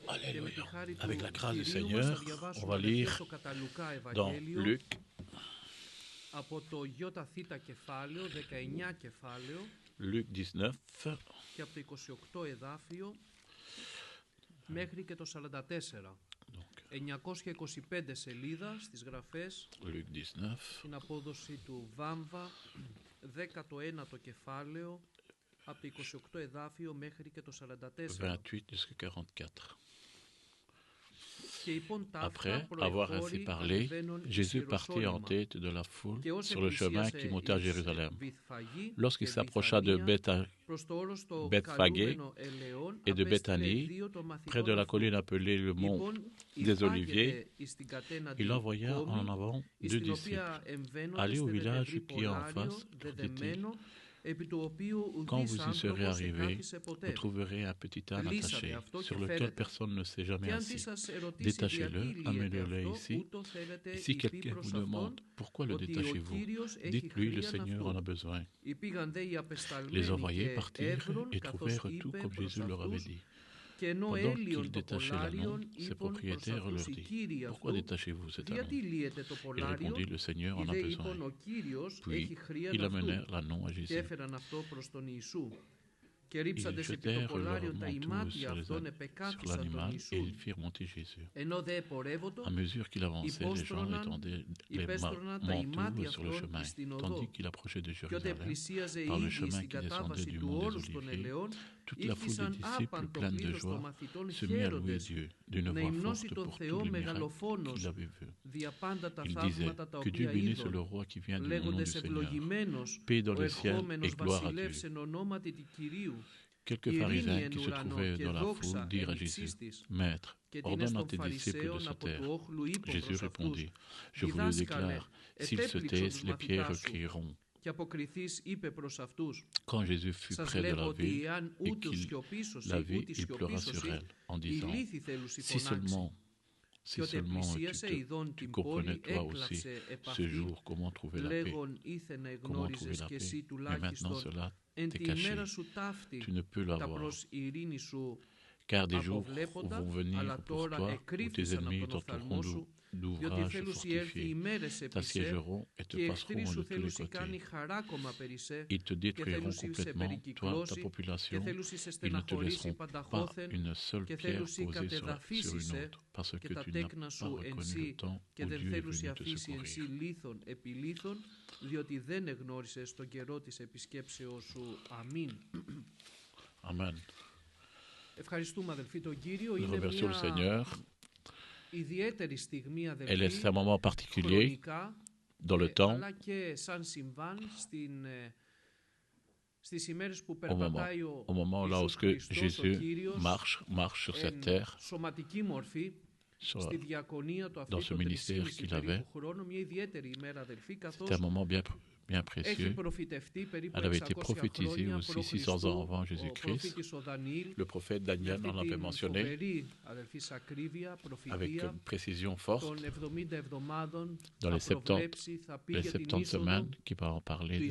Alléluia. Avec la grâce du Seigneur, on va lire dans Luc, Luc 19, και από το 28 εδάφιο μέχρι και το 44. 925 σελίδα στις γραφές, Luc 19, την απόδοση του Βάμβα, 19ο κεφάλαιο, από το 28 εδάφιο μέχρι και το 44. 28 jusqu'à 44. Après avoir ainsi parlé, Jésus partit en tête de la foule sur le chemin qui montait à Jérusalem. Lorsqu'il s'approcha de Bethphagée et de Béthanie, près de la colline appelée le mont des Oliviers, il envoya en avant 2 disciples. Allez au village qui est en face, dit-il. Quand vous y serez arrivés, vous trouverez un petit âne attaché, sur lequel personne ne s'est jamais assis. Détachez-le, amenez-le ici. Et si quelqu'un vous demande pourquoi le détachez-vous, dites-lui le Seigneur en a besoin. Les envoyés partirent et trouvèrent tout comme Jésus leur avait dit. Pendant qu'ils détachaient l'ânon, ses propriétaires leur dirent « Pourquoi détachez-vous cet ânon ?» Il répondit « Le Seigneur en a besoin. » Puis ils amenèrent l'ânon à Jésus. Ils jetèrent leur manteau sur l'animal et ils firent monter Jésus. À mesure qu'il avançait, les gens étendaient les manteaux sur le chemin. Tandis qu'il approchait de Jérusalem, par le chemin qui descendait du mont des Oliviers, toute la foule des disciples, pleine de joie, se mit à louer Dieu d'une voix forte pour tous les miracles qu'il avait vus. Il disait que Dieu bénisse le roi qui vient du nom du Seigneur. Paix dans le ciel et gloire à Dieu. Quelques pharisiens qui se trouvaient dans la foule dirent à Jésus « Maître, ordonne à tes disciples de se taire. » Jésus répondit « Je vous le déclare, s'ils se taisent, les pierres crieront. » Quand Jésus fut près de la ville et qu'il la vit, il pleura sur elle en disant « Si seulement tu comprenais toi aussi ce jour comment trouver la paix, mais maintenant cela t'est caché, tu ne peux l'avoir. Car des jours vont venir pour toi où tes ennemis t'entoureront d'ouvrages fortifiés, t'assiégeront et te passeront de tous les côtés. Ils te détruiront complètement, toi, ta population. Ils ne te laisseront pas une seule pierre posée sur une autre, parce que tu n'as pas reconnu le temps où Dieu est venu te secourir. Amen. Nous remercions le Seigneur. Elle est un moment particulier dans le temps, au moment là où Jésus marche sur cette terre, dans ce ministère qu'il avait. C'était un moment bien précieux. Elle avait été prophétisée aussi 600 ans avant Jésus-Christ. Le prophète Daniel en avait mentionné avec une précision forte dans les 70 semaines qui va en parler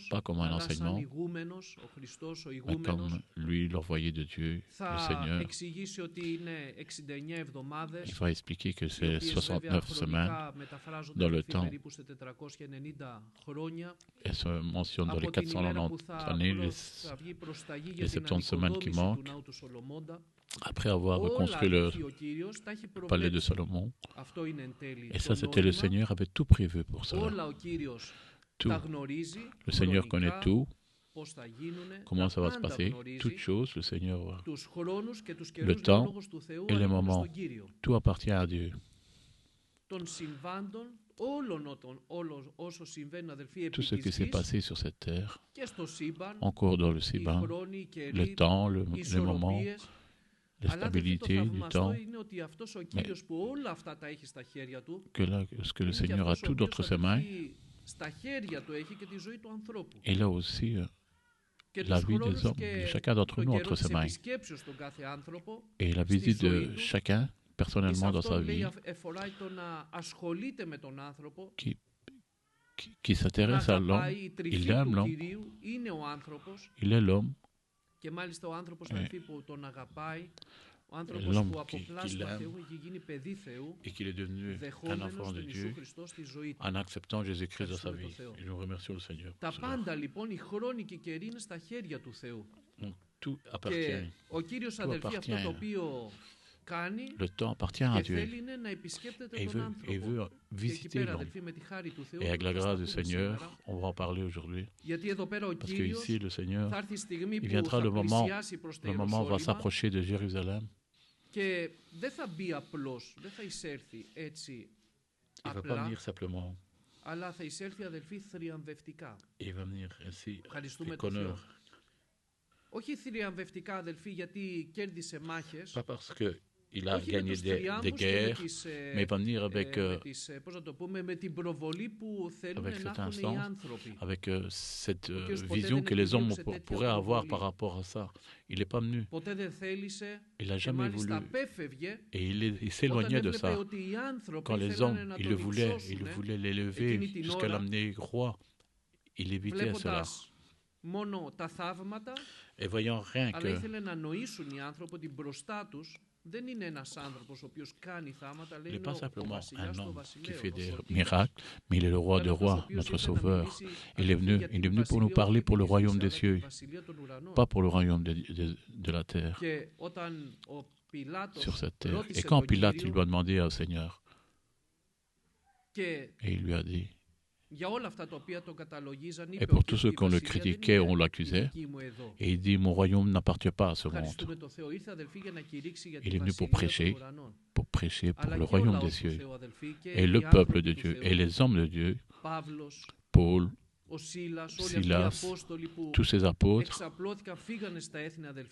pas comme un enseignement, mais comme lui, l'envoyé de Dieu, le Seigneur. Il va expliquer que c'est 69 semaines dans le temps. Elle se mentionne dans les 490 années, les 70 semaines qui manquent. Après avoir reconstruit le palais de Salomon, et ça, c'était le Seigneur avait tout prévu pour ça. Tout. Le Seigneur connaît tout, comment ça va se passer, toutes choses, le Seigneur, le temps et les moments, tout appartient à Dieu. Tout ce qui s'est passé sur cette terre, encore dans le Siban, le temps, le moment, la stabilité du temps, mais que le Seigneur a tout entre ses mains. Il a aussi la vie des hommes, de chacun d'entre nous entre ses mains. Et la visite de chacun, personnellement dans sa vie, qui s'intéresse à l'homme, il aime l'homme, il est l'homme. Και μάλιστα ο άνθρωπος που τον αγαπάει, ο άνθρωπος L'homme που από πλάσμα Θεού έχει γίνει παιδί Θεού, et qu'il est devenu un enfant de Dieu en acceptant Jésus-Christ dans sa vie. Et nous remercions le Seigneur. Τα πάντα λοιπόν, οι χρόνοι και οι καιροί είναι στα χέρια του Θεού. Tout appartient. Και ο Κύριος αδελφοί αυτό το οποίο κάνει le temps appartient à και Dieu. θέλει είναι να επισκέπτεται Et τον il veut άνθρωπο. visiter l'homme. Et avec la grâce du Seigneur, on va en parler aujourd'hui. Parce qu'ici, le Seigneur, il viendra le moment va s'approcher de Jérusalem. Και δεν θα μπει απλώς, δεν θα εισέλθει έτσι απλά, αλλά θα εισέλθει αδελφοί θριαμβευτικά. Ευχαριστούμε τον Θεό. Όχι θριαμβευτικά αδελφοί γιατί κέρδισε μάχες. Pas parce que il a gagné des guerres, mais il va venir avec cette vision que les hommes pourraient avoir par rapport à ça. Il n'est pas venu. Il n'a jamais voulu. Et il s'éloignait de ça. Quand les hommes, il le voulaient l'élever jusqu'à l'amener roi. Il évitait cela. Et voyant rien que... Δεν είναι ένας άνθρωπος ο οποίος κάνει θάματα, λέει, il n'est pas simplement un homme qui fait des miracles, mais il est le roi des rois, notre sauveur. Il est venu pour nous parler pour le royaume des cieux, pas pour le royaume de la terre, sur cette terre. Et quand Pilate, il lui a demandé au Seigneur, et il lui a dit, et pour tous ceux qu'on le critiquait, on l'accusait, et il dit, mon royaume n'appartient pas à ce monde. Il est venu pour prêcher pour le royaume des cieux. Et le peuple de Dieu, et les hommes de Dieu, Paul, Silas, tous ces apôtres,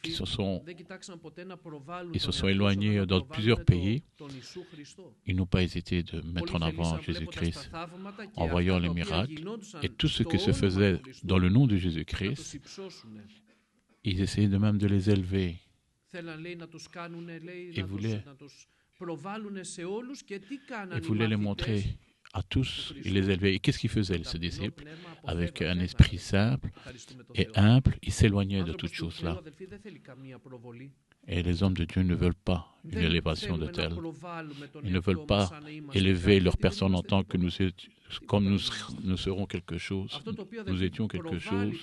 ils se sont éloignés dans plusieurs pays. Ils n'ont pas hésité de mettre en avant Jésus-Christ en voyant les miracles. Et tout ce qui se faisait dans le nom de Jésus-Christ, ils essayaient de même de les élever. Ils voulaient les montrer à tous, il les élevait. Et qu'est-ce qu'ils faisaient, ces disciples? Avec un esprit simple et humble, ils s'éloignaient de toutes choses-là. Et les hommes de Dieu ne veulent pas une élévation de telle. Ils ne veulent pas élever leur personne en tant que comme nous serons quelque chose, nous étions quelque chose.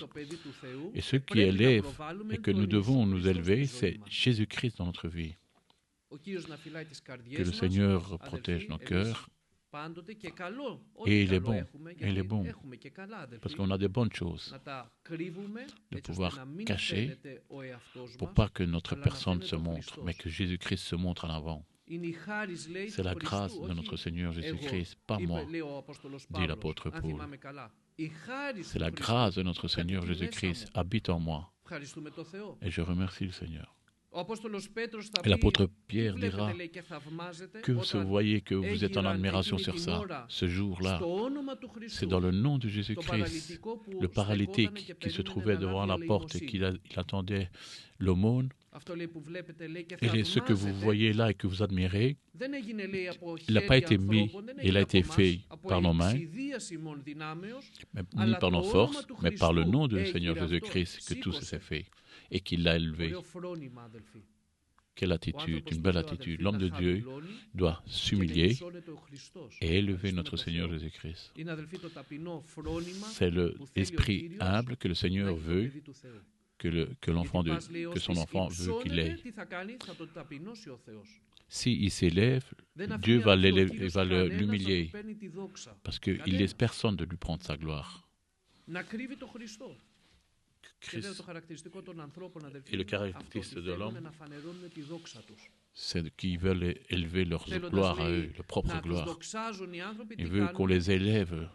Et ceux qui élèvent et que nous devons nous élever, c'est Jésus-Christ dans notre vie. Que le Seigneur protège nos cœurs. Et il est bon, parce qu'on a de bonnes choses, de pouvoir cacher pour pas que notre personne se montre, mais que Jésus-Christ se montre en avant. C'est la grâce de notre Seigneur Jésus-Christ, pas moi, dit l'apôtre Paul. C'est la grâce de notre Seigneur Jésus-Christ habite en moi. Et je remercie le Seigneur. Et l'apôtre Pierre dira que vous voyez que vous êtes en admiration sur ça. Ce jour-là, c'est dans le nom de Jésus-Christ, le paralytique qui se trouvait devant la porte et qui attendait l'aumône. Et ce que vous voyez là et que vous admirez, il n'a pas été mis, il a été fait par nos mains, ni par nos forces, mais par le nom du Seigneur Jésus-Christ que tout s'est fait. Et qu'il l'a élevé. Quelle attitude, une belle attitude. L'homme de Dieu doit s'humilier et élever notre Seigneur Jésus-Christ. C'est l'esprit humble que le Seigneur veut, que son enfant veut qu'il ait. S'il s'élève, Dieu va l'humilier, parce qu'il ne laisse personne de lui prendre sa gloire. Christ et le caractéristique de l'homme, c'est qu'ils veulent élever leur gloire à eux, leur propre gloire. Ils veulent qu'on les élève.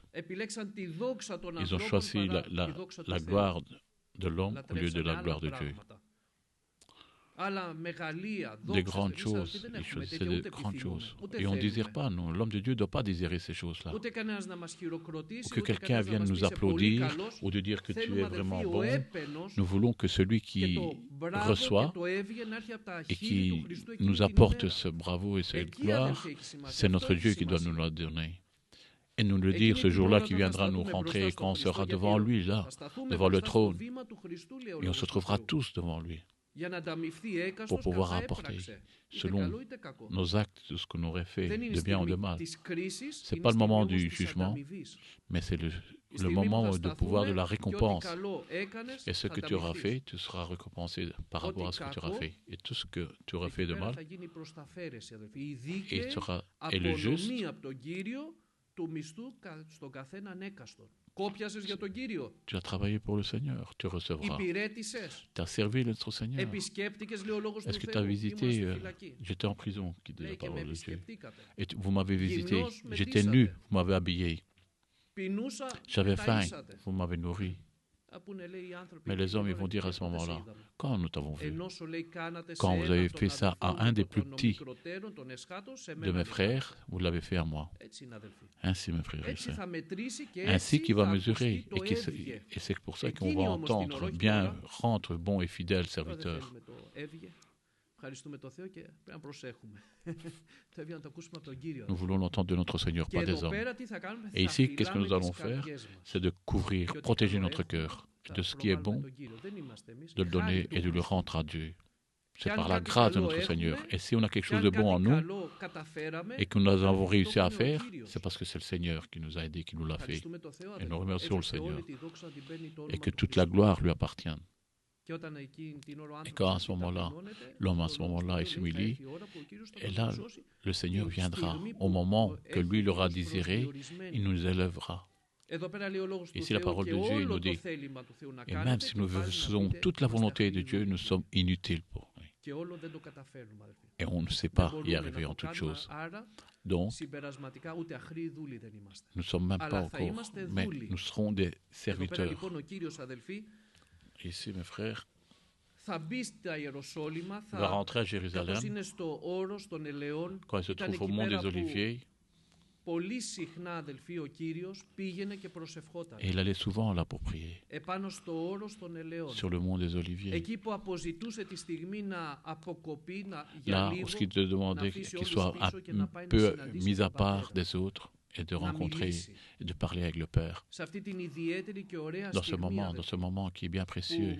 Ils ont choisi la gloire de l'homme au lieu de la gloire de Dieu. Des grandes choses, ils choisissaient des grandes choses. Et on ne désire pas, non, l'homme de Dieu ne doit pas désirer ces choses-là. Ou que quelqu'un vienne nous applaudir, ou de dire que tu es vraiment bon. Nous voulons que celui qui reçoit et qui nous apporte ce bravo et cette gloire, c'est notre Dieu qui doit nous la donner. et nous le dire ce jour-là qui viendra nous rentrer quand on sera devant lui, là, devant le trône. Et on se trouvera tous devant lui pour pouvoir apporter, selon nos actes, tout ce qu'on aurait fait, de bien ou de mal. Ce n'est pas le moment du jugement, mais c'est le moment de pouvoir de la récompense. Et ce que tu auras fait, tu seras récompensé par rapport à ce que tu auras fait. Et tout ce que tu auras fait de mal, et le juste, tu as travaillé pour le Seigneur, tu recevras. Tu as servi notre Seigneur. Est-ce que tu as visité, j'étais en prison, qui dit la parole de Dieu. Et vous m'avez visité, j'étais nu, vous m'avez habillé. J'avais faim, vous m'avez nourri. Mais les hommes, ils vont dire à ce moment-là, quand nous t'avons vu, quand vous avez fait ça à un des plus petits de mes frères, vous l'avez fait à moi. Ainsi, mes frères et sœurs. Ainsi qu'il va mesurer. Et c'est pour ça qu'on va entendre, bien, rentre bon et fidèle serviteur. Nous voulons l'entendre de notre Seigneur, pas des hommes. Et ici, qu'est-ce que nous allons faire? C'est de couvrir, protéger notre cœur de ce qui est bon, de le donner et de le rendre à Dieu. C'est par la grâce de notre Seigneur. Et si on a quelque chose de bon en nous et que nous avons réussi à faire, c'est parce que c'est le Seigneur qui nous a aidés, qui nous l'a fait. Et nous remercions le Seigneur. Et que toute la gloire lui appartienne. Et quand à ce moment-là, l'homme à ce moment-là s'humilie, et là, le Seigneur viendra. Au moment que lui l'aura désiré, il nous élèvera. Ici, la parole de Dieu nous dit, et même si nous faisons toute la volonté de Dieu, nous sommes inutiles pour lui. Et on ne sait pas y arriver en toutes choses. Donc, nous ne sommes même pas encore, mais nous serons des serviteurs. Ici, mes frères, va rentrer à Jérusalem quand il se trouve au mont des Oliviers. Et il allait souvent là pour prier sur le mont des Oliviers. Là où il te demandait qu'il soit un peu mis à part des autres et de rencontrer et de parler avec le Père. Dans ce moment qui est bien précieux,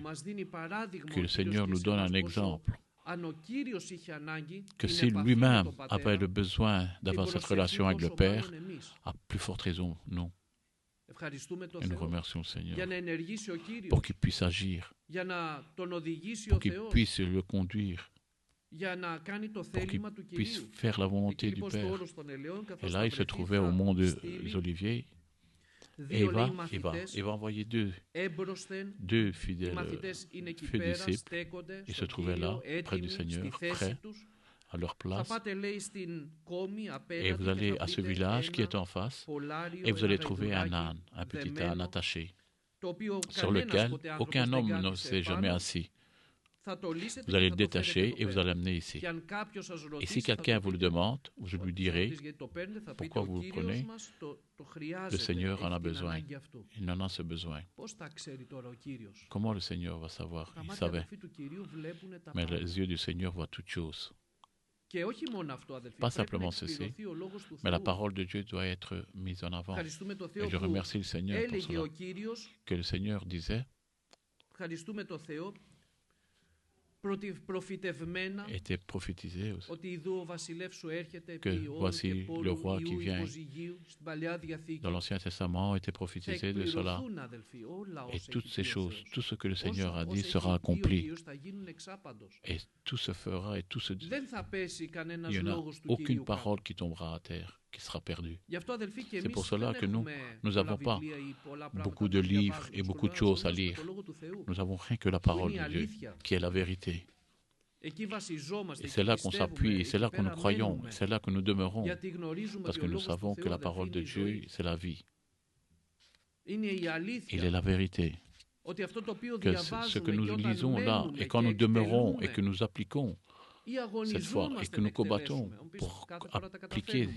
que le Seigneur nous donne un exemple, que si lui-même avait le besoin d'avoir cette relation avec le Père, à plus forte raison, nous. Et nous remercions le Seigneur pour qu'il puisse agir, pour qu'il puisse le conduire, pour qu'il puisse faire la volonté du Père. Et là, il se trouvait au mont des Oliviers. Et il va envoyer deux fidèles disciples. Ils se trouvaient là, près du Seigneur, prêts à leur place. Et vous allez à ce village qui est en face, et vous allez trouver un âne, un petit âne attaché, sur lequel aucun homme ne s'est jamais assis. Vous allez le détacher et vous allez l'amener ici. Et si quelqu'un vous le demande, je lui dirai pourquoi vous le prenez. Le Seigneur en a besoin. Il en a ce besoin. Comment le Seigneur va savoir? Il savait. Mais les yeux du Seigneur voient toutes choses. Pas simplement ceci, mais la parole de Dieu doit être mise en avant. Et je remercie le Seigneur pour cela. Que le Seigneur disait, était prophétisé aussi, que voici le roi qui vient. Dans l'Ancien Testament était prophétisé de cela. Et toutes ces choses, tout ce que le Seigneur a dit sera accompli. Et tout se fera et tout se dit. Il n'y en a aucune parole qui tombera à terre, qui sera perdue. C'est pour cela que nous n'avons pas beaucoup de livres et beaucoup de choses à lire. Nous n'avons rien que la parole de Dieu, qui est la vérité. Et c'est là qu'on s'appuie, et c'est là que nous croyons, et c'est là que nous demeurons, parce que nous savons que la parole de Dieu, c'est la vie. Il est la vérité. Que ce que nous lisons là, et quand nous demeurons et que nous appliquons cette foi, et que nous combattons pour appliquer,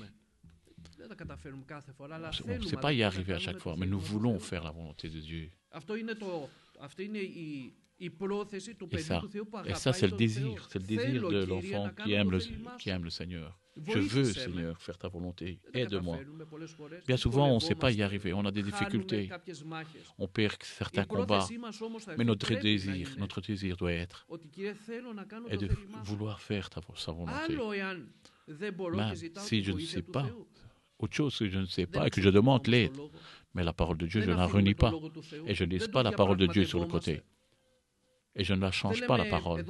on ne sait pas y arriver à chaque fois, mais nous voulons faire la volonté de Dieu. Et ça, c'est le désir de l'enfant qui aime le Seigneur. Je veux, Seigneur, faire ta volonté. Aide-moi. Bien souvent, on ne sait pas y arriver. On a des difficultés. On perd certains combats. Mais notre désir doit être et de vouloir faire sa volonté. Même si je ne sais pas, autre chose que je ne sais pas et que je demande l'aide. Mais la parole de Dieu, je ne la renie pas. Et je ne laisse pas la parole de Dieu sur le côté. Et je ne la change pas, la parole.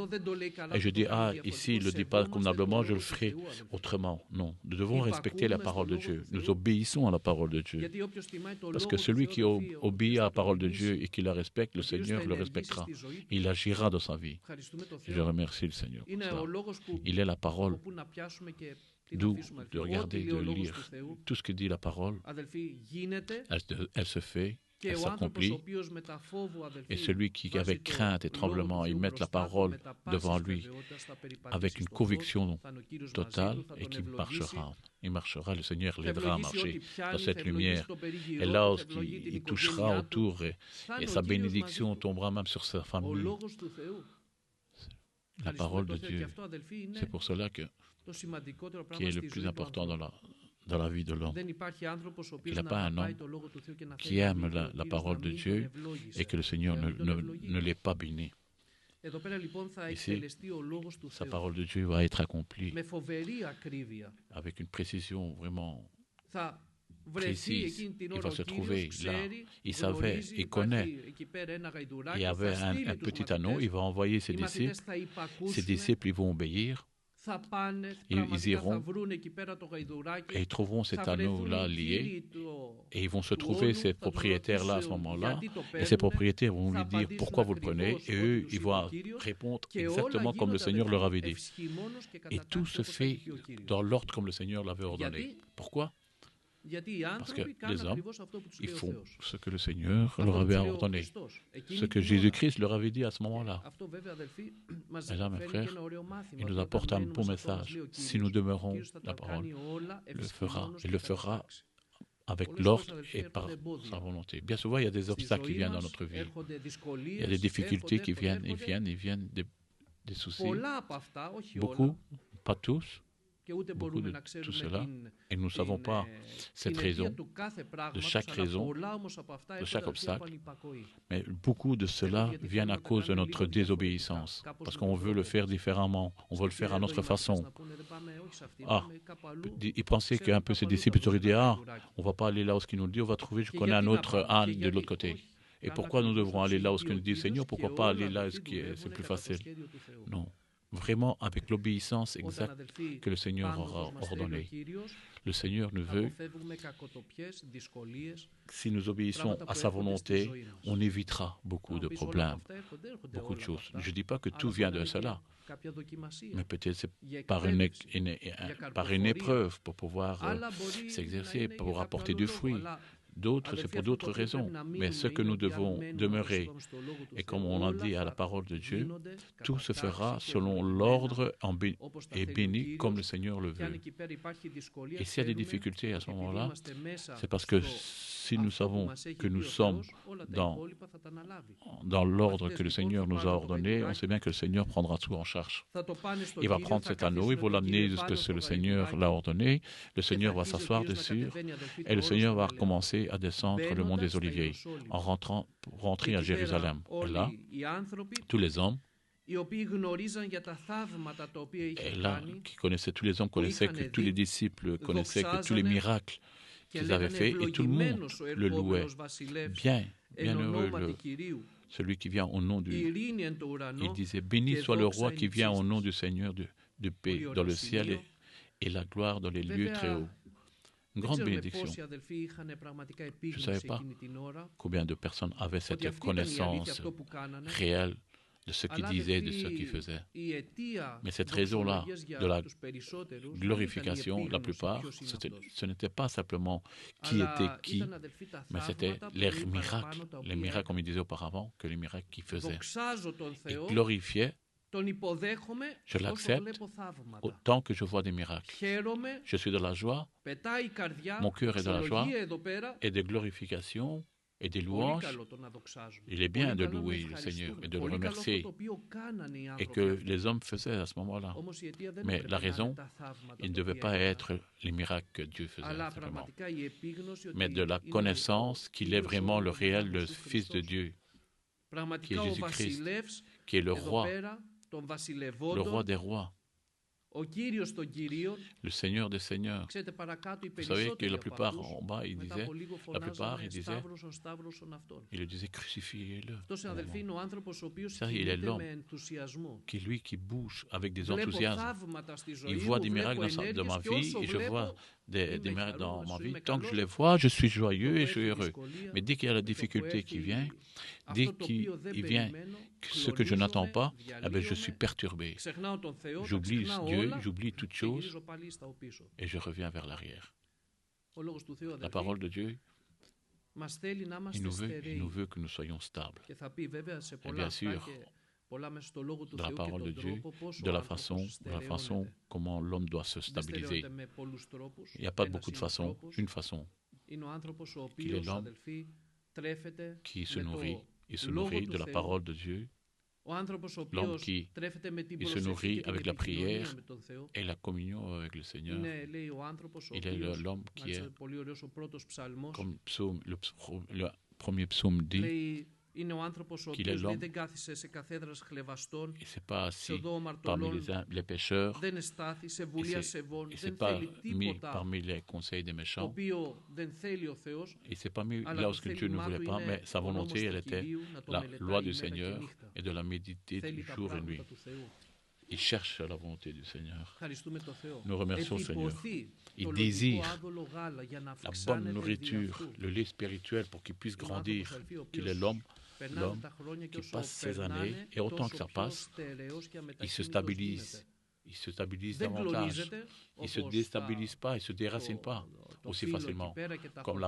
Et je dis, ici, il ne le dit pas convenablement, je le ferai autrement. Non, nous devons respecter la parole de Dieu. Nous obéissons à la parole de Dieu. Parce que celui qui obéit à la parole de Dieu et qui la respecte, le Seigneur le respectera. Il agira dans sa vie. Je remercie le Seigneur pour ça. Il est la parole. D'où de regarder, de lire tout ce que dit la parole. Elle se fait. Elle s'accomplit. Et celui qui, avec crainte et tremblement, il met la parole devant lui avec une conviction totale et qui marchera. Il marchera, le Seigneur l'aidera à marcher dans cette lumière. Et là, il touchera autour et sa bénédiction tombera même sur sa famille. La parole de Dieu. C'est pour cela qui est le plus important dans la vie de l'homme. Il n'y a pas un homme qui aime la parole de Dieu et que le Seigneur ne l'ait pas béni. Ici, sa parole de Dieu va être accomplie avec une précision vraiment précise. Il va se trouver là. Il savait, il connaît. Il y avait un petit anneau, il va envoyer ses disciples. Ses disciples, ils vont obéir. Ils iront et ils trouveront cet anneau-là lié et ils vont se trouver ces propriétaires-là à ce moment-là et ces propriétaires vont lui dire pourquoi vous le prenez et eux, ils vont répondre exactement comme le Seigneur leur avait dit. Et tout se fait dans l'ordre comme le Seigneur l'avait ordonné. Pourquoi ? Parce que les hommes, ils font ce que le Seigneur leur avait ordonné, ce que Jésus-Christ leur avait dit à ce moment-là. Et là, mes frères, il nous apporte un bon message. Si nous demeurons, la parole il le fera avec l'ordre et par sa volonté. Bien souvent, il y a des obstacles qui viennent dans notre vie. Il y a des difficultés qui viennent, ils viennent des soucis. Beaucoup, pas tous. Beaucoup de tout cela, et nous ne savons pas cette raison, de chaque obstacle, mais beaucoup de cela vient à cause de notre désobéissance, parce qu'on veut le faire différemment, on veut le faire à notre façon. Il pensait qu'un peu ses disciples auraient dit, on ne va pas aller là où ce qu'il nous dit, on va trouver, je connais un autre âne de l'autre côté. Et pourquoi nous devrons aller là où ce qu'il nous dit, Seigneur, pourquoi pas aller là où c'est plus facile? Non. Vraiment avec l'obéissance exacte que le Seigneur aura ordonnée. Le Seigneur nous veut, si nous obéissons à sa volonté, on évitera beaucoup de problèmes, beaucoup de choses. Je ne dis pas que tout vient de cela, mais peut-être c'est par une épreuve pour pouvoir s'exercer, pour apporter du fruit. D'autres, c'est pour d'autres raisons. Mais ce que nous devons demeurer, et comme on a dit à la parole de Dieu, tout se fera selon l'ordre et béni comme le Seigneur le veut. Et s'il y a des difficultés à ce moment-là, c'est parce que si nous savons que nous sommes dans l'ordre que le Seigneur nous a ordonné, on sait bien que le Seigneur prendra tout en charge. Il va prendre cet anneau, il va l'amener jusqu'à ce que le Seigneur l'a ordonné, le Seigneur va s'asseoir dessus, et le Seigneur va commencer à descendre le mont des Oliviers en rentrant à Jérusalem. Et là, tous les hommes, et là, tous les hommes connaissaient que tous les disciples connaissaient que tous les miracles qu'ils avaient faits et tout le monde le louait. Bien heureux celui qui vient au nom du... Il disait, béni soit le roi qui vient au nom du Seigneur de paix dans le ciel et la gloire dans les lieux très hauts. Une grande bénédiction. Je ne savais pas combien de personnes avaient cette connaissance réelle de ce qu'ils disaient, de ce qu'ils faisaient. Mais cette raison-là de la glorification, la plupart, ce n'était pas simplement qui était qui, mais c'était les miracles, comme il disait auparavant, que les miracles qu'ils faisaient. Ils glorifiaient. Je l'accepte autant que je vois des miracles. Je suis de la joie, mon cœur est de la joie et de glorification. et des louanges. Il est bien de louer le Seigneur et de le remercier, et que les hommes faisaient à ce moment-là. Mais la raison, il ne devait pas être les miracles que Dieu faisait simplement, mais de la connaissance qu'il est vraiment le réel, le Fils de Dieu, qui est Jésus-Christ, qui est le roi des rois, le Seigneur des Seigneurs. Vous savez que la plupart en bas, il le disait, crucifiez-le. Ça, il est l'homme qui bouge avec des enthousiasmes. Il voit des miracles dans ma vie et je vois des miracles dans ma vie. Tant que je les vois, je suis joyeux et je suis heureux. Mais dès qu'il y a la difficulté qui vient, dès qu'il vient ce que je n'attends pas, je suis perturbé. J'oublie Dieu, j'oublie toutes choses et je reviens vers l'arrière. La parole de Dieu, il nous veut que nous soyons stables. Et bien sûr, dans la parole de Dieu, de la façon comment l'homme doit se stabiliser. Il n'y a pas beaucoup de façons, une façon. Il est l'homme qui se nourrit. Il se nourrit de la parole de Dieu. L'homme qui se nourrit avec la prière et la communion avec le Seigneur. Il est l'homme qui est, comme le premier psaume dit, qu'il est l'homme qui ne s'est pas assis parmi les pécheurs, il ne s'est pas mis parmi les conseils des méchants, il ne s'est pas mis là où Dieu ne voulait pas, mais sa volonté, elle était la loi du Seigneur et de la méditer jour et nuit. Il cherche la volonté du Seigneur. Nous remercions le Seigneur. Il désire la bonne nourriture, le lait spirituel pour qu'il puisse grandir, qu'il est l'homme qui passe ces années, et autant que ça passe, il se stabilise. Il se stabilise davantage. Il ne se déstabilise pas, il ne se déracine pas aussi facilement. Comme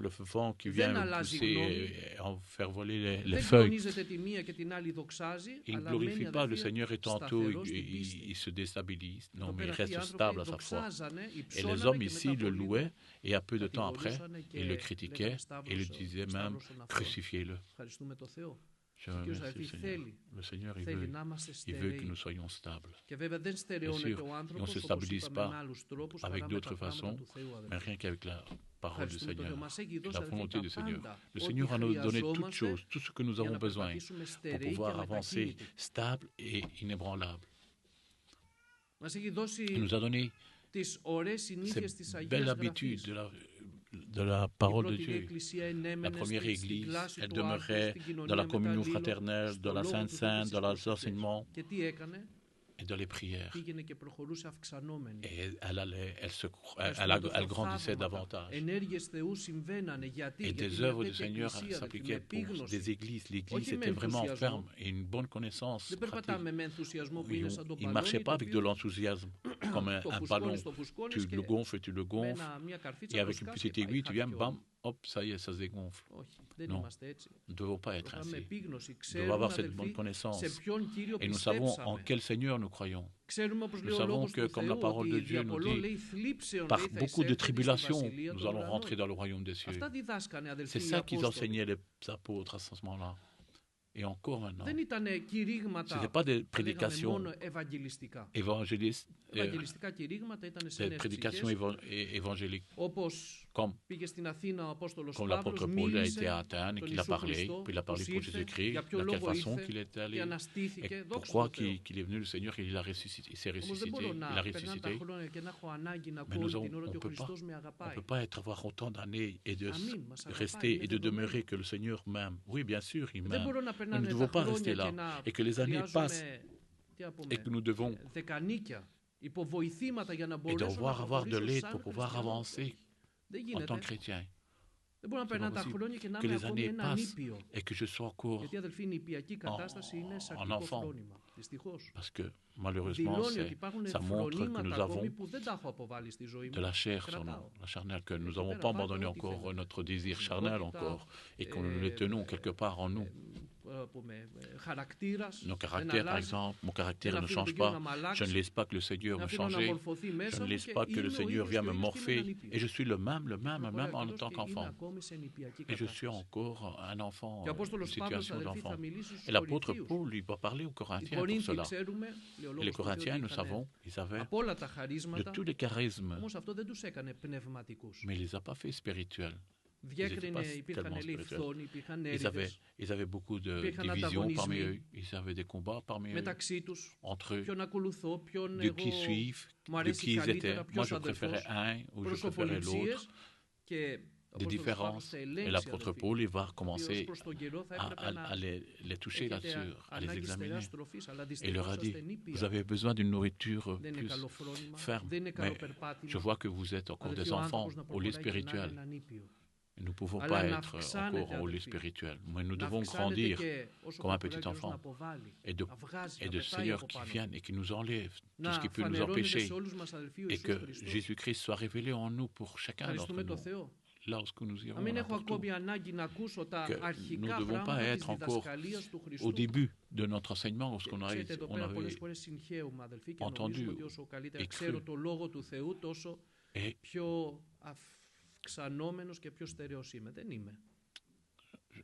le vent qui vient le pousser et en faire voler les feuilles. Il ne glorifie pas le Seigneur et tantôt il se déstabilise. Non, mais il reste stable à sa foi. Et les hommes ici le louaient et un peu de temps après, ils le critiquaient et le disaient même « crucifiez-le ». Je remercie le Seigneur. Le Seigneur, il veut que nous soyons stables. Bien sûr, on ne se stabilise pas avec d'autres façons, mais rien qu'avec la parole du Seigneur, la volonté du Seigneur. Le Seigneur a nous donné toutes choses, tout ce que nous avons besoin pour pouvoir avancer stable et inébranlable. Il nous a donné cette belle habitude de la parole de Dieu. La première Église, elle demeurait dans la communion fraternelle, dans la Sainte Sainte, dans les enseignements et dans les prières. Et elle grandissait davantage. Et des œuvres du Seigneur s'appliquaient pour des églises. L'Église était vraiment ferme et une bonne connaissance pratique. Il ne marchait pas avec de l'enthousiasme, comme un ballon. Tu le gonfles, et avec une petite aiguille, tu viens, bam, hop, ça y est, ça se dégonfle. Non, nous ne devons pas être ainsi. Nous devons avoir cette bonne connaissance. Et nous savons en quel Seigneur nous croyons. Nous savons que, comme la parole de Dieu nous dit, par beaucoup de tribulations, nous allons rentrer dans le royaume des cieux. C'est ça qu'ils enseignaient les apôtres à ce moment-là. Et encore maintenant, ce n'était pas des prédications évangélistes, des prédications évangéliques, comme l'apôtre Paul a été à Athènes, qu'il a parlé, puis il a parlé pour Jésus-Christ, de quelle façon qu'il est allé, et pourquoi qu'il est venu le Seigneur, il a ressuscité, il s'est ressuscité, il a ressuscité. Mais on ne peut pas avoir autant d'années et de rester et de demeurer que le Seigneur m'aime. Oui, bien sûr, il m'aime. Nous ne devons pas rester là et que les années passent et que nous devons devoir avoir de l'aide pour pouvoir avancer en tant que chrétien. Que les années passent et que je sois encore en enfant. Parce que malheureusement, ça montre que nous avons de la chair sur nous, la charnelle, que nous n'avons pas abandonné encore notre désir charnel encore et que nous le tenons quelque part en nous. Nos caractères, par exemple, mon caractère ne change pas. Je ne laisse pas que le Seigneur me change. Je ne laisse pas que le Seigneur vienne me morpher. Et je suis le même en tant qu'enfant. Et je suis encore un enfant, une situation d'enfant. Et l'apôtre Paul lui va parler aux Corinthiens pour cela. Et les Corinthiens, nous savons, ils avaient de tous les charismes, mais il ne les a pas fait spirituels. Ils avaient beaucoup de divisions parmi eux, ils avaient des combats parmi eux, entre eux, de qui suivent, de qui ils étaient. Moi, je préférais un ou je préférais l'autre. Des différences. Et l'apôtre Paul, il va commencer à les toucher là-dessus, à les examiner. Et il leur a dit, vous avez besoin d'une nourriture plus ferme, mais je vois que vous êtes encore des enfants au lit spirituel. Nous ne pouvons pas être encore au lit spirituel, mais nous devons grandir comme un petit enfant et de Seigneur qui viennent et qui nous enlève tout ce qui peut nous empêcher et que Jésus-Christ soit révélé en nous pour chacun d'entre nous. Lorsque nous irons n'importe où, que nous ne devons pas être encore au début de notre enseignement lorsqu'on avait entendu et cru. Et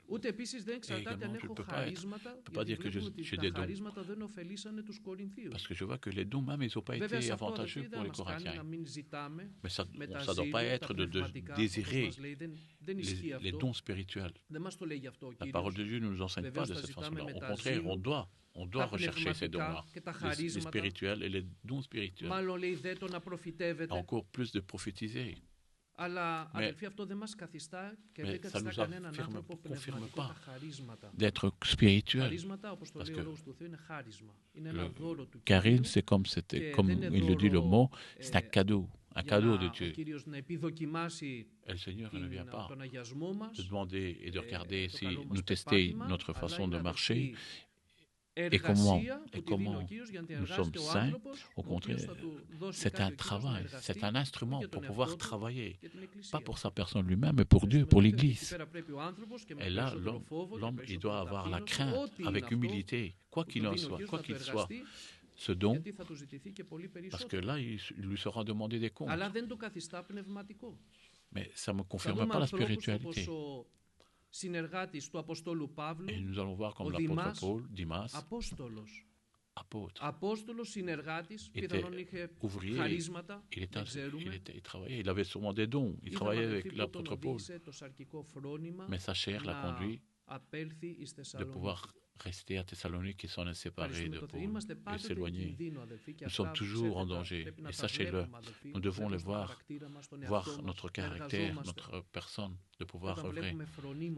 Ούτε επίσης δεν εξαρτάται αν έχω χαρίσματα, γιατί τα χαρίσματα δεν ωφελήσανε τους Κορινθίους. Parce que je vois que les dons même, ils n'ont pas été avantageux pour les Corinthiens. Mais ça ne doit pas être de désirer les dons spirituels. La parole de Dieu ne nous enseigne pas de cette façon-là. Au contraire, on doit rechercher ces dons-là, les spirituels et les dons spirituels. Encore plus de prophétiser. Mais ça ne nous confirme pas d'être spirituel. Parce que le charisme, c'est comme il le dit le mot, c'est un cadeau de Dieu. Et le Seigneur ne vient pas de demander et de regarder si nous tester notre façon de marcher. Et comment nous sommes saints, au contraire, c'est un travail, c'est un instrument pour pouvoir travailler, pas pour sa personne lui-même, mais pour Dieu, pour l'Église. Et là, l'homme, il doit avoir la crainte, avec humilité, quoi qu'il en soit, quoi qu'il soit, ce don, parce que là, il lui sera demandé des comptes. Mais ça ne me confirme pas la spiritualité. Et nous allons voir comme l'apôtre Paul, Dimas, apôtre, était ouvrier, il travaillait, il avait sûrement des dons, il travaillait avec l'apôtre Paul. Mais sa chair l'a conduit de pouvoir rester à Thessalonique et s'en est séparé de Paul et s'éloigner. Nous sommes toujours en danger. Et sachez-le, nous devons le voir notre caractère, notre personne, de pouvoir œuvrer.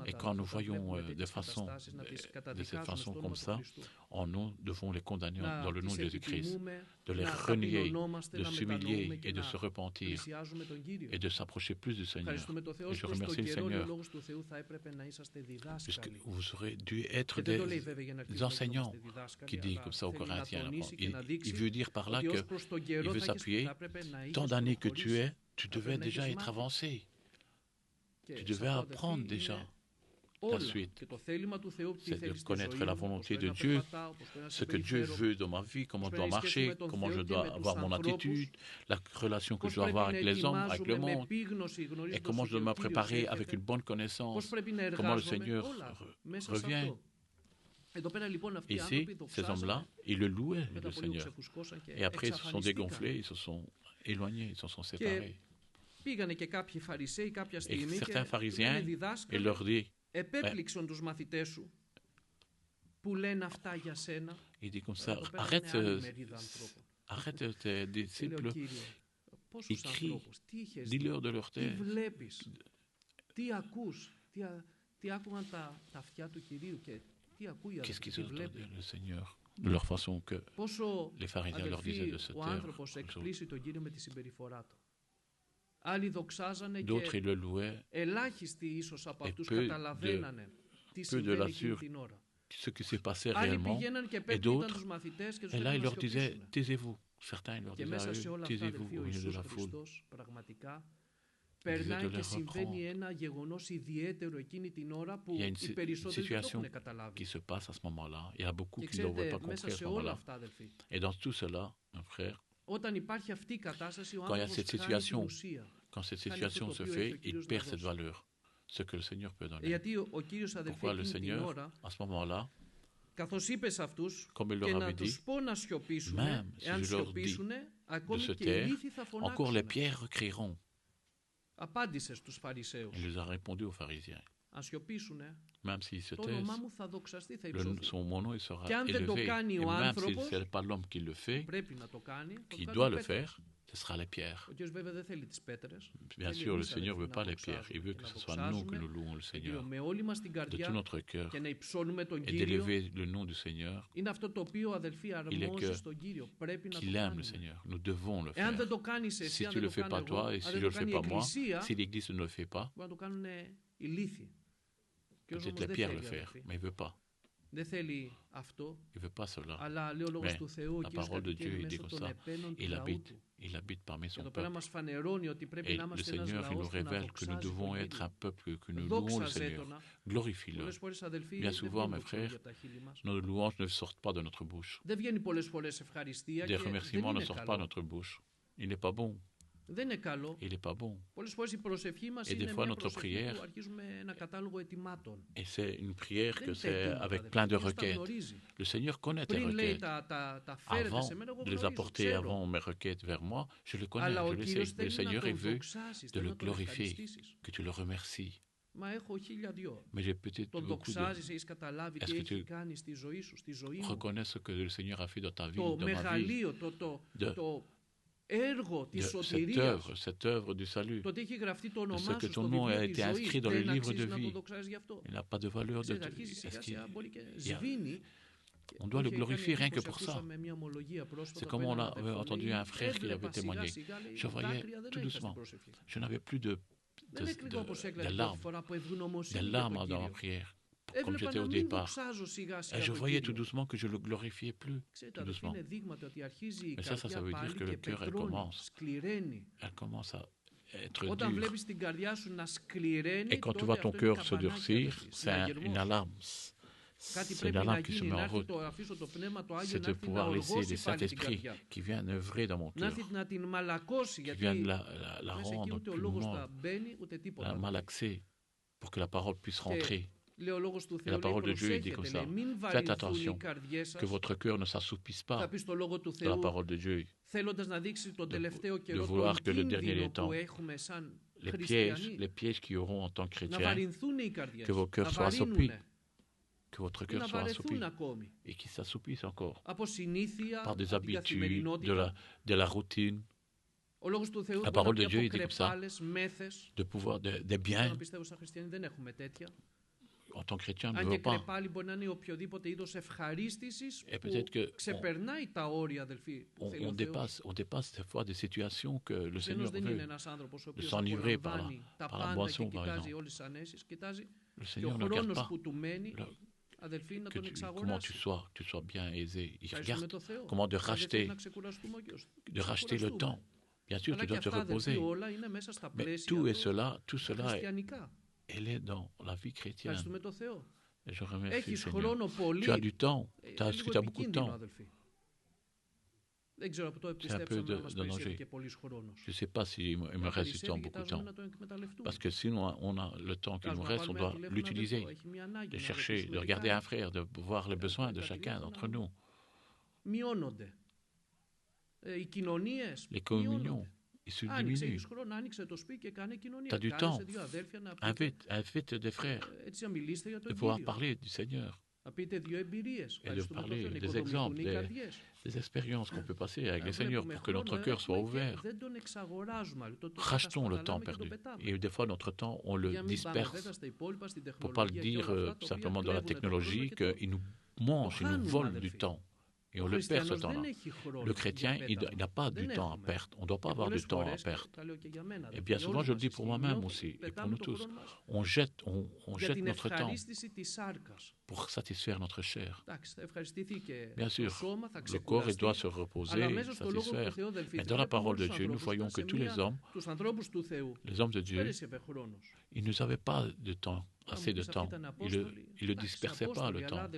Et quand nous voyons de cette façon comme ça, nous devons les condamner dans le nom de Jésus-Christ, de les renier, de s'humilier et de se repentir et de s'approcher plus du Seigneur. Et je remercie le Seigneur, puisque vous aurez dû être des enseignants qui disent comme ça aux Corinthiens. Il veut dire par là qu'il veut s'appuyer. Tant d'années que tu devais déjà être avancé. Tu devais apprendre déjà la suite. C'est de connaître la volonté de Dieu, ce que Dieu veut dans ma vie, comment je dois marcher, comment je dois avoir mon attitude, la relation que je dois avoir avec les hommes, avec le monde, et comment je dois me préparer avec une bonne connaissance, comment le Seigneur revient. Ici, ces hommes-là, ils le louaient, le Seigneur. Et après, ils se sont dégonflés, ils se sont éloignés, ils se sont séparés. Et certains pharisiens, il leur dit, il dit comme ça, arrête tes disciples, ils crient, dis-leur de leur taire. Qu'est-ce qu'ils entendaient le Seigneur de leur façon que les pharisiens leur disaient de se taire. D'autres, ils le louaient, et peu de l'assure ce qui s'est passé réellement, et d'autres, et là, il leur disait, taisez-vous. Certains, ils leur disaient à eux, taisez-vous au milieu de la foule. περνάει και συμβαίνει ένα γεγονός ιδιαίτερο εκείνη την ώρα που οι περισσότεροι δεν το έχουν καταλάβει. Qui se passe à ce moment-là. Il y a beaucoup qui ne l'auraient pas compris à ce moment-là. Et dans tout cela, un frère, όταν υπάρχει αυτή η κατάσταση, ο quand il y a άνθρωπος cette χάνει την situation, ουσία. quand cette situation se fait, il perd cette valeur, ce que le Seigneur peut donner. Γιατί ο Κύριος αδελφοί Pourquoi le εκείνη την Seigneur, ώρα, à ce moment-là, καθώς είπε σε αυτούς comme il και leur να avait dit, τους πω να σιωπήσουν, même si εάν je leur dis σιωπήσουν, de ακόμη se και οι taire, λύθοι θα encore les φωνάξουν. pierres crieront. Απάντησε στους Φαρισαίους. Il les a répondu aux pharisiens. Αν σιωπήσουν, Même s'ils se το taisent, όνομά μου θα δοξαστεί, θα υψωθεί. mon nom il sera Και αν δεν το élevé. κάνει Et ο même si άνθρωπος, ce n'est pas l'homme qui le fait, πρέπει να το κάνει, qui το doit κάνει le πέτρες. faire, ce sera les pierres. Ο Κύριος βέβαια δεν θέλει τις πέτρες. Bien sûr, le Seigneur ne veut pas les pierres. Il veut que ce soit nous que nous louons le Seigneur Με όλη μας την de tout καρδιά notre cœur και να υψώνουμε τον et Κύριο. d'élever le nom du Seigneur, Είναι αυτό το οποίο αδελφοί αρμόζει στον Κύριο. Πρέπει να το qu'il aime le κάνουμε. Seigneur. Nous devons le Εάν faire. δεν το κάνεις εσύ, Si αν tu δεν ne το le fais κάνω pas εγώ, toi et αν si δεν je το ne le fais κάνει η pas moi, Εκκλησία, si l'Église ne le fait pas, μπορεί να το κάνουν οι λύθοι. Και όσο peut-être όμως les δεν pierres le θέλει, faire, αδελφοί. mais il ne veut pas. Δεν θέλει αυτό, Il ne veut pas cela. αλλά λέει ο λόγος Mais του Θεού, ο la Κύριος parole de Dieu, κατοικεί il dit μέσω comme των ça. επένων του Il λαού habite, του. il habite parmi Και son εδώ πέρα peuple. μας φανερώνει ότι πρέπει Et να le είμαστε ένας Seigneur, il λαός nous που να révèle que nous δοξάζει devons τον être un Κύριο. peuple, que nous louons le Δόξαζε Seigneur. τον. Glorifie-le. Πολλές φορές, αδελφοί, Bien δεν souvent, βγαίνουν mes δοξολογία frères, από τα χείλη μας. Nos louanges ne sortent pas de notre bouche. Δεν βγαίνει πολλές φορές ευχαριστία Des και δεν remerciements ne είναι sortent pas de καλό. notre bouche. Il n'est pas bon. Δεν είναι καλό. Il n'est pas bon. Πολλές φορές η προσευχή μας Et des είναι fois, μια notre προσευχή prière, που αρχίζουμε ένα κατάλογο ετοιμάτων. et c'est une prière Δεν que είναι τα c'est αιτήματα, avec αδελφοί. plein de Ο Κύριος τα requêtes. γνωρίζει. Le Seigneur connaît tes Πριν λέει requêtes. τα φέρετε Avant σε μένα, εγώ de les γνωρίζω, apporter ξέρω. avant mes requêtes vers moi, je le connais, Αλλά ο je le Κύριος sais. Le θέλει να Seigneur, il τον veut δοξάσεις, de θέλει le να τον glorifier, ευχαριστήσεις. que tu le remercies. Μα έχω 1002. Mais j'ai peut-être Τον beaucoup de... δοξάζεις, έχεις καταλάβει Est-ce τι que έχει tu κάνει στη ζωή σου, στη ζωή μου. Reconnais ce que le Seigneur a fait dans ta vie, Το dans ma vie. μεγαλείο, το έργο της σωτηρίας. Cette œuvre du salut. Το ότι έχει γραφτεί το Ce όνομά que σου ton στο nom a βιβλίο été της ζωής, inscrit dans le δεν livre de αξίζει να τον vie. δοξάζεις γι' αυτό. Il n'a pas de valeur de... Ξέρετε, αρχίζει σιγά σιγά, μπορεί και σβήνει. On doit le glorifier rien que pour ça. C'est comme on a entendu un frère qui avait témoigné. Je voyais tout doucement. Je n'avais plus de larmes dans ma prière, comme j'étais au départ. Et je voyais tout doucement que je ne le glorifiais plus. Tout doucement. Mais ça veut dire que le cœur, elle commence à être dure. Et quand tu vois ton cœur se durcir, c'est une alarme. C'est une alarme qui se met en route. C'est de pouvoir laisser le Saint-Esprit qui vient œuvrer dans mon cœur, qui vient la rendre plus molle, la malaxer pour que la parole puisse rentrer. Et la parole de Dieu il dit comme ça. Faites attention que votre cœur ne s'assoupisse pas dans la parole de Dieu. De vouloir que le dernier temps, les pièges qui auront en tant que chrétiens, que vos cœurs soient assoupis. Que votre cœur soit assoupi et qu'il s'assoupisse encore par des habitudes, de la routine. La parole de Dieu, il dit comme ça, de pouvoir, des biens. En tant que chrétien, on ne veut pas. Et peut-être qu'on dépasse des fois des situations que le Seigneur veut. De s'enivrer par la boisson, par exemple. Le Seigneur ne regarde pas. Comment tu sois bien aisé. Il regarde comment de racheter le temps. Bien sûr, tu dois te reposer. Mais tout cela, elle est dans la vie chrétienne. Et je remercie le Seigneur. Tu as du temps. Tu as beaucoup de temps. C'est un peu de danger. Je ne sais pas s'il me reste du temps, beaucoup de temps. Parce que sinon, on a le temps qu'il nous reste, on doit l'utiliser, de chercher, de regarder un frère, de voir les besoins de chacun d'entre nous. Les communions, ils se diminuent. Tu as du temps. Invite des frères de pouvoir parler du Seigneur. Et de parler des exemples, des expériences qu'on peut passer avec le Seigneur pour que notre cœur soit ouvert. Rachetons le temps perdu. Et des fois, notre temps, on le disperse. Pour ne pas le dire simplement dans la technologie, qu'il nous mange, il nous vole du temps. Et on le perd ce temps-là. Le chrétien, il n'a pas du temps à perdre. On ne doit pas avoir du temps à perdre. Et bien souvent, je le dis pour moi-même aussi, et pour nous tous. On jette notre temps pour satisfaire notre chair. Bien sûr, le corps il doit se reposer, satisfaire. Mais dans la parole de Dieu, nous voyons que tous les hommes de Dieu, ils ne avaient pas de temps, assez de temps. Ils ne dispersaient pas le temps.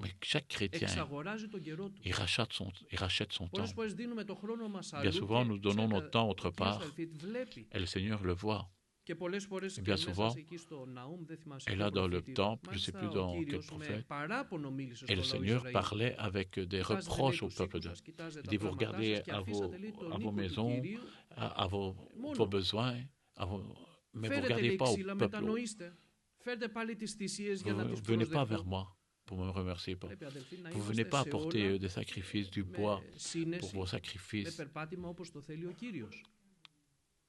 Mais chaque chrétien, il rachète son temps. Bien souvent, nous donnons notre temps autre part et le Seigneur le voit. Et bien souvent, et là dans le temple, je ne sais plus dans quel prophète, et le Seigneur parlait avec des reproches au peuple. Il dit, vous regardez à vos maisons, à vos besoins, mais vous ne regardez pas au peuple. Vous ne venez pas vers moi pour me remercier. Vous ne venez pas apporter des sacrifices, du bois pour vos sacrifices.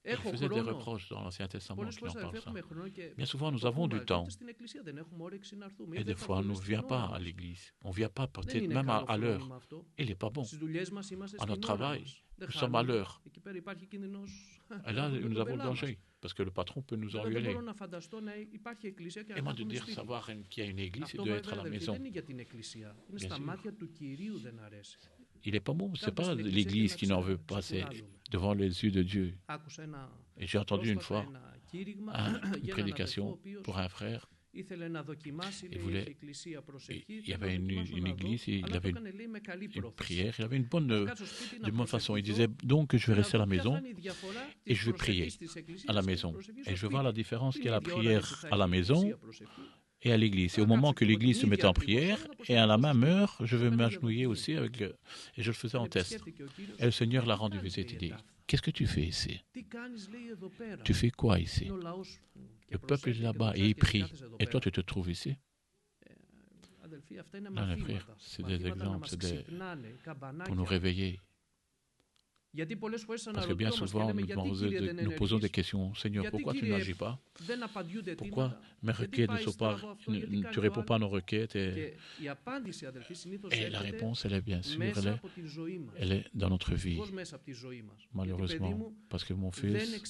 Il faisait des reproches dans l'Ancien Testament qui en parle ça. Bien souvent, nous avons du temps. Et des fois, on ne vient pas à l'église. On ne vient pas peut-être même à l'heure. Il n'est pas bon. À notre travail, nous sommes à l'heure. Et là, nous avons le danger. Parce que le patron peut nous engueuler. Et moi, de dire savoir qu'il y a une église et d'être à la maison. Il n'est pas bon. Ce n'est pas l'église qui n'en veut pas. C'est devant les yeux de Dieu. Et j'ai entendu une fois une prédication pour un frère. Il y avait une église, il avait une prière, il avait une bonne façon. Il disait donc je vais rester à la maison et je vais prier à la maison. Et je vois la différence qu'il y a la prière à la maison et à l'église. Et au moment que l'église se mettait en prière, et à la même heure, je vais m'agenouiller aussi et je le faisais en test. Et le Seigneur l'a rendu visite. Il dit, qu'est-ce que tu fais ici? Tu fais quoi ici? Le peuple est là-bas et il prie. Et toi, tu te trouves ici? Non, les frères, c'est des exemples, pour nous réveiller. Parce que bien souvent, nous posons des questions. Seigneur, pourquoi tu n'agis pas? Pourquoi mes requêtes ne sont pas... tu ne réponds pas à nos requêtes? Et la réponse, elle est bien sûr, elle est dans notre vie. Malheureusement, parce que mon fils,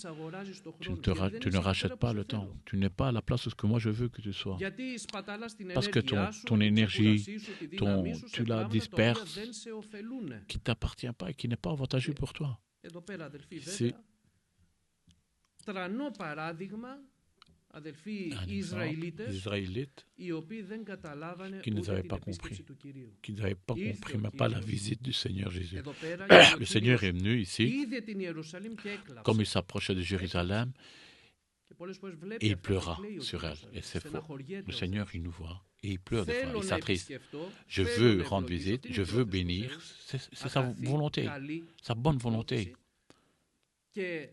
tu ne rachètes pas le temps. Tu n'es pas à la place où ce que moi je veux que tu sois. Parce que ton énergie, tu la disperses, qui ne t'appartient pas et qui n'est pas avantageux pour toi. C'est des Israélites qui ne n'avaient pas compris, même pas la visite du Seigneur Jésus. Le Seigneur est venu ici, comme il s'approchait de Jérusalem, et il pleura sur elle. Et c'est faux. Le Seigneur, il nous voit. Et il pleure des fois, il s'attriste. Je veux rendre visite, je veux bénir. C'est sa volonté, sa bonne volonté. Et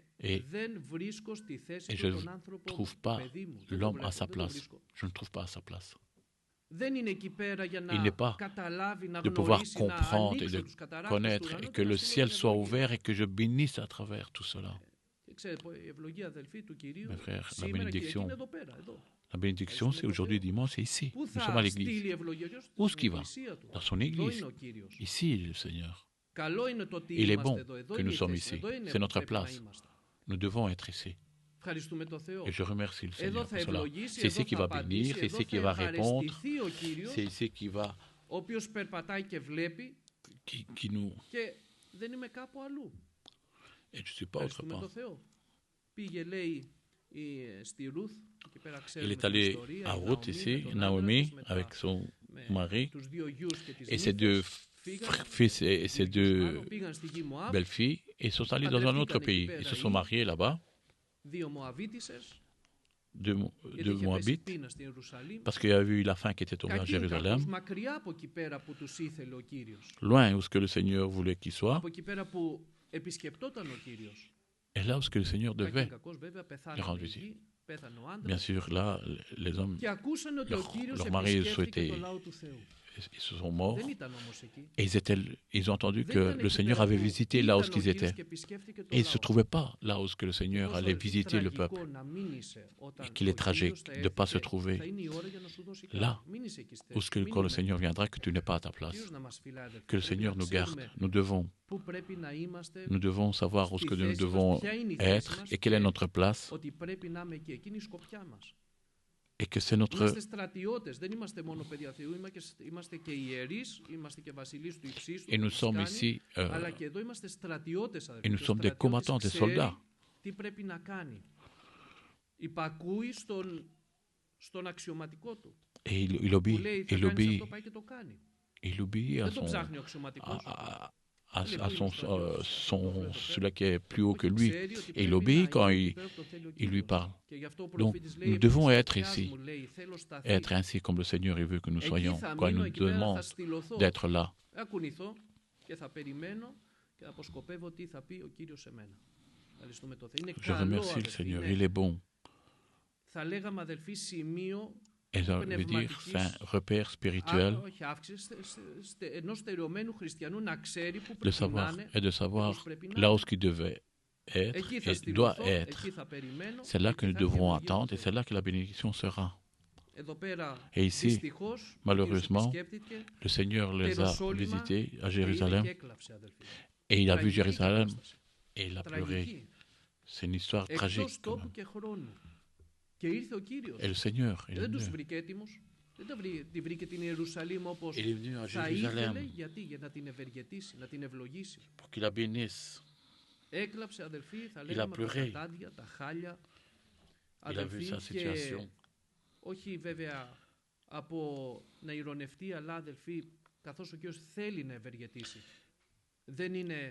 je ne trouve pas l'homme à sa place. Je ne trouve pas à sa place. Il n'est pas de pouvoir comprendre et de connaître et que le ciel soit ouvert et que je bénisse à travers tout cela. Mes frères, la bénédiction, c'est aujourd'hui dimanche, c'est ici. Nous sommes à l'église. Où est-ce qu'il va? Dans son église. Ici, le Seigneur. Il est bon que nous sommes ici. C'est notre place. Nous devons être ici. Et je remercie le Seigneur pour cela. C'est ici qu'il va bénir, c'est ici qu'il va répondre, c'est ici qu'il va... qui nous... Et je ne suis pas autre part. Il est allé à Ruth ici, Naomi, avec son mari, et ses deux fils et ses deux belles-filles, et ils sont allés dans un autre pays. Ils se sont mariés là-bas, deux Moabites, parce qu'il y avait eu la faim qui était tombée à Jérusalem, loin où ce que le Seigneur voulait qu'il soit, et là où ce que le Seigneur devait les rendre visite. Bien sûr, là, les hommes, leur mari souhaitait, ils se sont morts, et ils ont entendu que le Seigneur avait visité là où ils étaient. Et ils ne se trouvaient pas là où que le Seigneur allait visiter le peuple. Et qu'il est tragique de ne pas se trouver là où quand le Seigneur viendra, que tu n'es pas à ta place. Que le Seigneur nous garde. Nous devons savoir où ce que nous devons être et quelle est notre place. Et que c'est notre... Et nous sommes ici, et nous sommes des combattants, des soldats. Et il obéit à celui qui est plus haut que lui. Et il obéit quand il lui parle. Donc, nous devons être ici, être ainsi comme le Seigneur il veut que nous soyons, quand il nous demande d'être là. Je remercie le Seigneur, il est bon. Et ça veut dire, c'est un repère spirituel de savoir là où il devait être et doit être. C'est là que nous devrons attendre et c'est là que la bénédiction sera. Et ici, malheureusement, le Seigneur les a visités à Jérusalem et il a vu Jérusalem et il a pleuré. C'est une histoire tragique. Et le Seigneur, il est venu. Il est venu à Jérusalem pour qu'il la bénisse. Il a pleuré. Il a vu sa situation.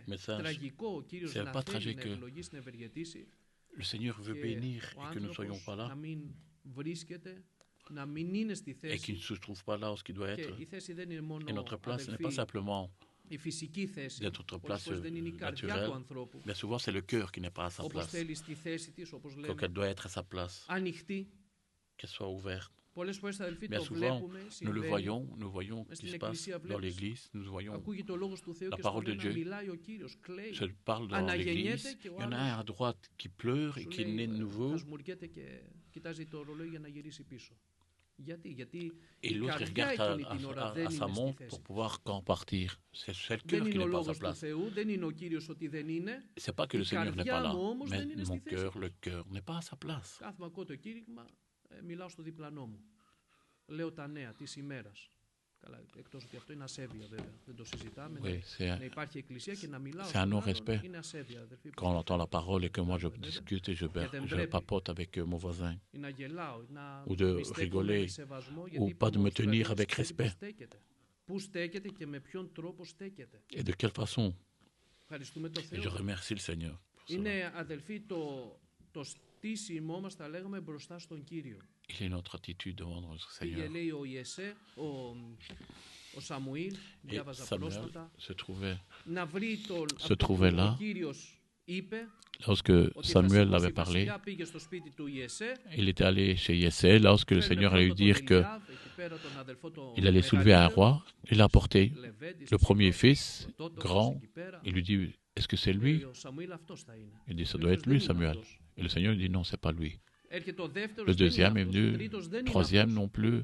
Mais ça, c'est pas tragique. Le Seigneur veut bénir et que nous ne soyons pas là et qu'il ne se trouve pas là où il doit être. Et notre place n'est pas simplement notre place naturelle, mais souvent c'est le cœur qui n'est pas à sa place. Donc elle doit être à sa place, qu'elle soit ouverte. Bien souvent, nous voyons ce qui se passe dans l'Église, nous voyons la parole de Dieu. Je parle dans l'Église, il y en a un à droite qui pleure et qui naît de nouveau, et l'autre regarde à sa montre pour pouvoir quand partir. C'est le cœur qui n'est pas à sa place. Ce n'est pas que le Seigneur n'est pas là, mais mon cœur, le cœur n'est pas à sa place. Oui, c'est un non-respect. Quand on entend la parole et que moi je discute et je papote avec mon voisin, ou de rigoler, ou pas de me tenir avec respect. Et de quelle façon? Et je remercie le Seigneur pour cela. Il est notre attitude devant notre Seigneur. Et Samuel se trouvait là. Lorsque Samuel avait parlé, il était allé chez Yessé. Lorsque le Seigneur allait lui dire qu'il allait soulever un roi, il a apporté le premier fils, grand. Il lui dit, est-ce que c'est lui? Il dit, ça doit être lui, Samuel. Et le Seigneur lui dit, non, c'est pas lui. Le deuxième est venu, le troisième non plus.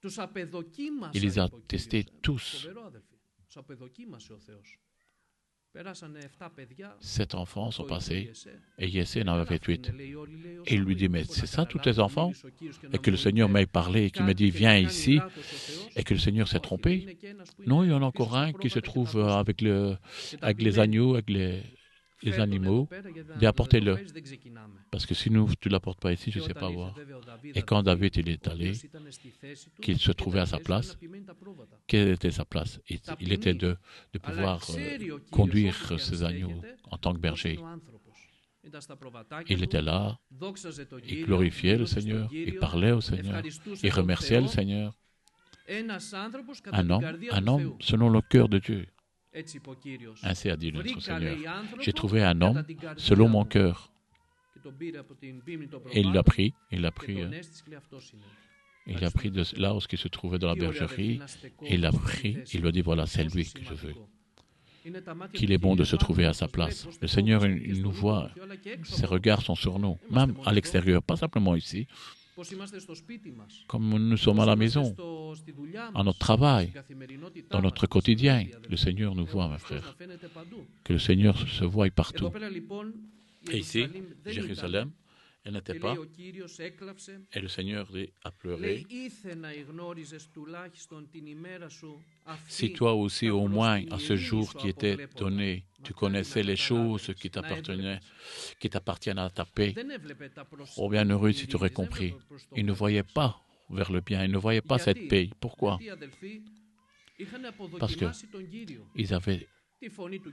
Il les a testés tous. 7 enfants sont passés et Yessé en avait 8. Et il lui dit, mais c'est ça tous tes enfants? Et que le Seigneur m'ait parlé et qu'il m'a dit, viens ici, et que le Seigneur s'est trompé? Non, il y en a encore un qui se trouve avec les agneaux, avec les animaux, dit apportez-le. Parce que si tu ne l'apportes pas ici, je ne sais pas voir. Et quand David il est allé, qu'il se trouvait à sa place, quelle était sa place? Il était de pouvoir conduire ses agneaux en tant que berger. Il était là, il glorifiait le Seigneur, il parlait au Seigneur, il remerciait le Seigneur. Un homme selon le cœur de Dieu. Ainsi a dit notre Seigneur. J'ai trouvé un homme selon mon cœur. Et il l'a pris de là où il se trouvait dans la bergerie. Et il l'a pris, il lui a dit, voilà, c'est lui que je veux. Qu'il est bon de se trouver à sa place. Le Seigneur, il nous voit, ses regards sont sur nous, même à l'extérieur, pas simplement ici. Comme nous sommes à la maison, à notre travail, dans notre quotidien, le Seigneur nous voit, mes frères. Que le Seigneur se voie partout. Et ici, Jérusalem Elle n'était pas. Et le Seigneur a pleuré. Si toi aussi, au moins, à ce jour qui était donné, tu connaissais les choses qui t'appartiennent à ta paix, oh bienheureux si tu aurais compris. Il ne voyait pas vers le bien, il ne voyait pas cette paix. Pourquoi? Parce qu'ils avaient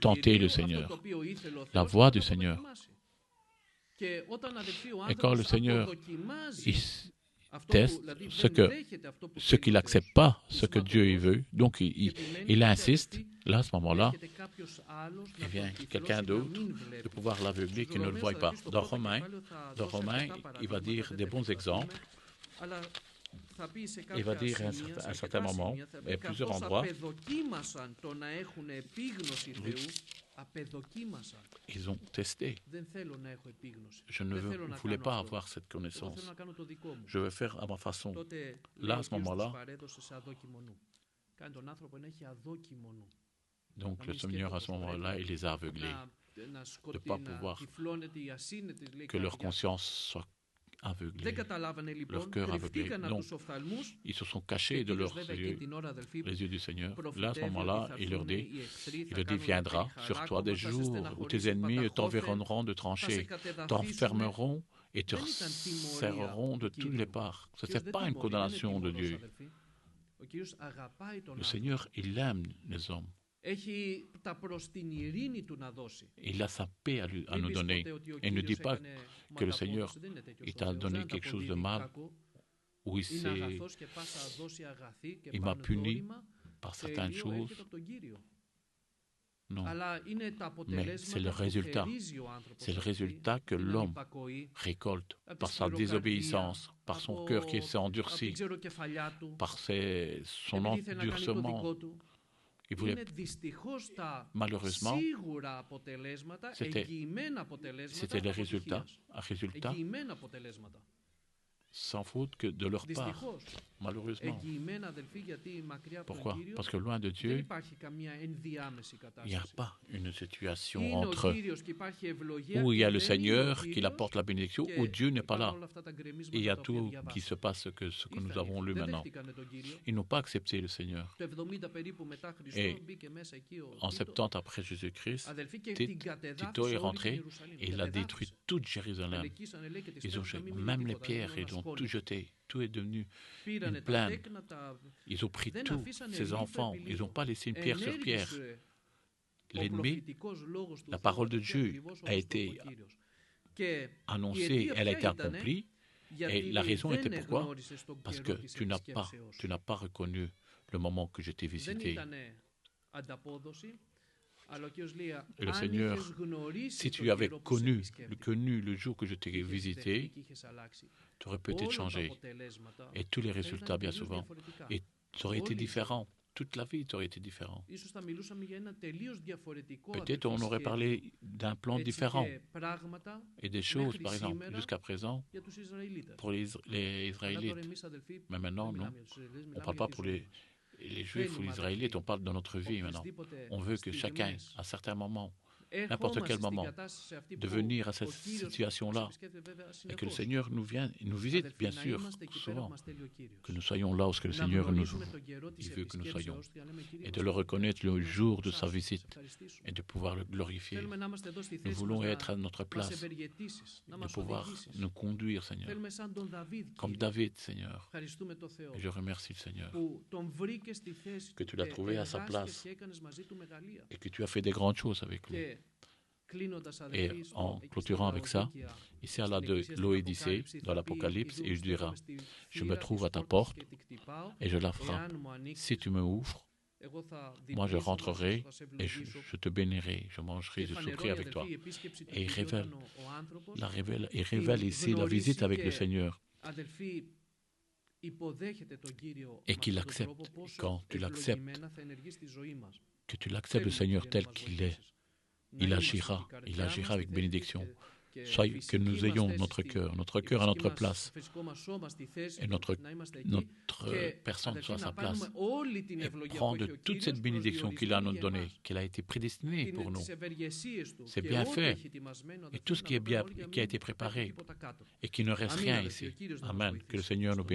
tenté le Seigneur, la voix du Seigneur. Et quand le Seigneur teste ce qu'il n'accepte pas, ce que Dieu veut, donc il insiste, là, à ce moment-là, il vient quelqu'un d'autre de pouvoir l'aveugler qui ne le voit pas. Dans Romains, il va dire des bons exemples. Il va dire à un certain moment, et à plusieurs endroits, ils ont testé. Je ne voulais pas avoir cette connaissance. Je veux faire à ma façon. Là, à ce moment-là, donc le Seigneur, à ce moment-là, il les a aveuglés de ne pas pouvoir que leur conscience soit aveuglés, leur cœur aveuglé. Donc, ils se sont cachés de leurs yeux, les yeux du Seigneur. Là, à ce moment-là, il leur dit, viendra sur toi des jours où tes ennemis t'environneront de tranchées, t'enfermeront et te serreront de toutes les parts. Ce n'est pas une condamnation de Dieu. Le Seigneur, il aime les hommes. Il a sa paix à nous donner. Et ne dit pas que le Seigneur t'a donné quelque chose de mal, ou il m'a puni par certaines choses. Non, mais c'est le résultat. C'est le résultat que l'homme récolte par sa désobéissance, par son cœur qui s'est endurci, par son endurcement. Il voulait, malheureusement, c'était les résultats, un résultat sans faute que de leur part, malheureusement. Pourquoi? Parce que loin de Dieu, il n'y a pas une situation entre où il y a le Seigneur qui apporte la bénédiction, où Dieu n'est pas là. Et il y a tout qui se passe ce que nous avons lu maintenant. Ils n'ont pas accepté le Seigneur. Et en 70 après Jésus-Christ, Tito est rentré et il a détruit toute Jérusalem. Ils ont même les pierres, ils ont tout jeté. Tout est devenu une plaine. Ils ont pris tous ces enfants. Ils n'ont pas laissé une pierre sur pierre. L'ennemi, la parole de Dieu a été annoncée, elle a été accomplie. Et la raison était pourquoi? Parce que tu n'as pas reconnu le moment que je t'ai visité. Le Seigneur, si tu avais connu le jour que je t'ai visité, tu aurais peut-être changé. Et tous les résultats, bien souvent, et ça aurait été différent. Toute la vie, ça aurait été différent. Peut-être on aurait parlé d'un plan différent et des choses, par exemple, jusqu'à présent, pour les Israélites. Mais maintenant, non. On ne parle pas pour les Juifs ou les Israélites, on parle de notre vie maintenant. On veut que chacun, à certains moments, n'importe quel moment, de venir à cette situation-là et que le Seigneur nous visite, bien sûr, souvent, que nous soyons là où le Seigneur il veut que nous soyons, et de le reconnaître le jour de sa visite et de pouvoir le glorifier. Nous voulons être à notre place, de pouvoir nous conduire, Seigneur, comme David, Seigneur. Et je remercie le Seigneur que tu l'as trouvé à sa place et que tu as fait des grandes choses avec lui. Et en clôturant avec ça, il sert de l'Odyssée dans l'Apocalypse et il dira, je me trouve à ta porte et je la frappe. Si tu me ouvres, moi je rentrerai et je te bénirai, je mangerai, je souperai avec toi. Et il révèle ici la visite avec le Seigneur. Et qu'il accepte, quand tu l'acceptes, que tu l'acceptes le Seigneur tel qu'il est, il agira avec bénédiction. que nous ayons notre cœur à notre place, et notre personne soit à sa place, et prendre toute cette bénédiction qu'il a nous donnée, qu'elle a été prédestinée pour nous. C'est bien fait, et tout ce qui a été préparé, et qu'il ne reste rien ici. Amen. Que le Seigneur nous bénisse.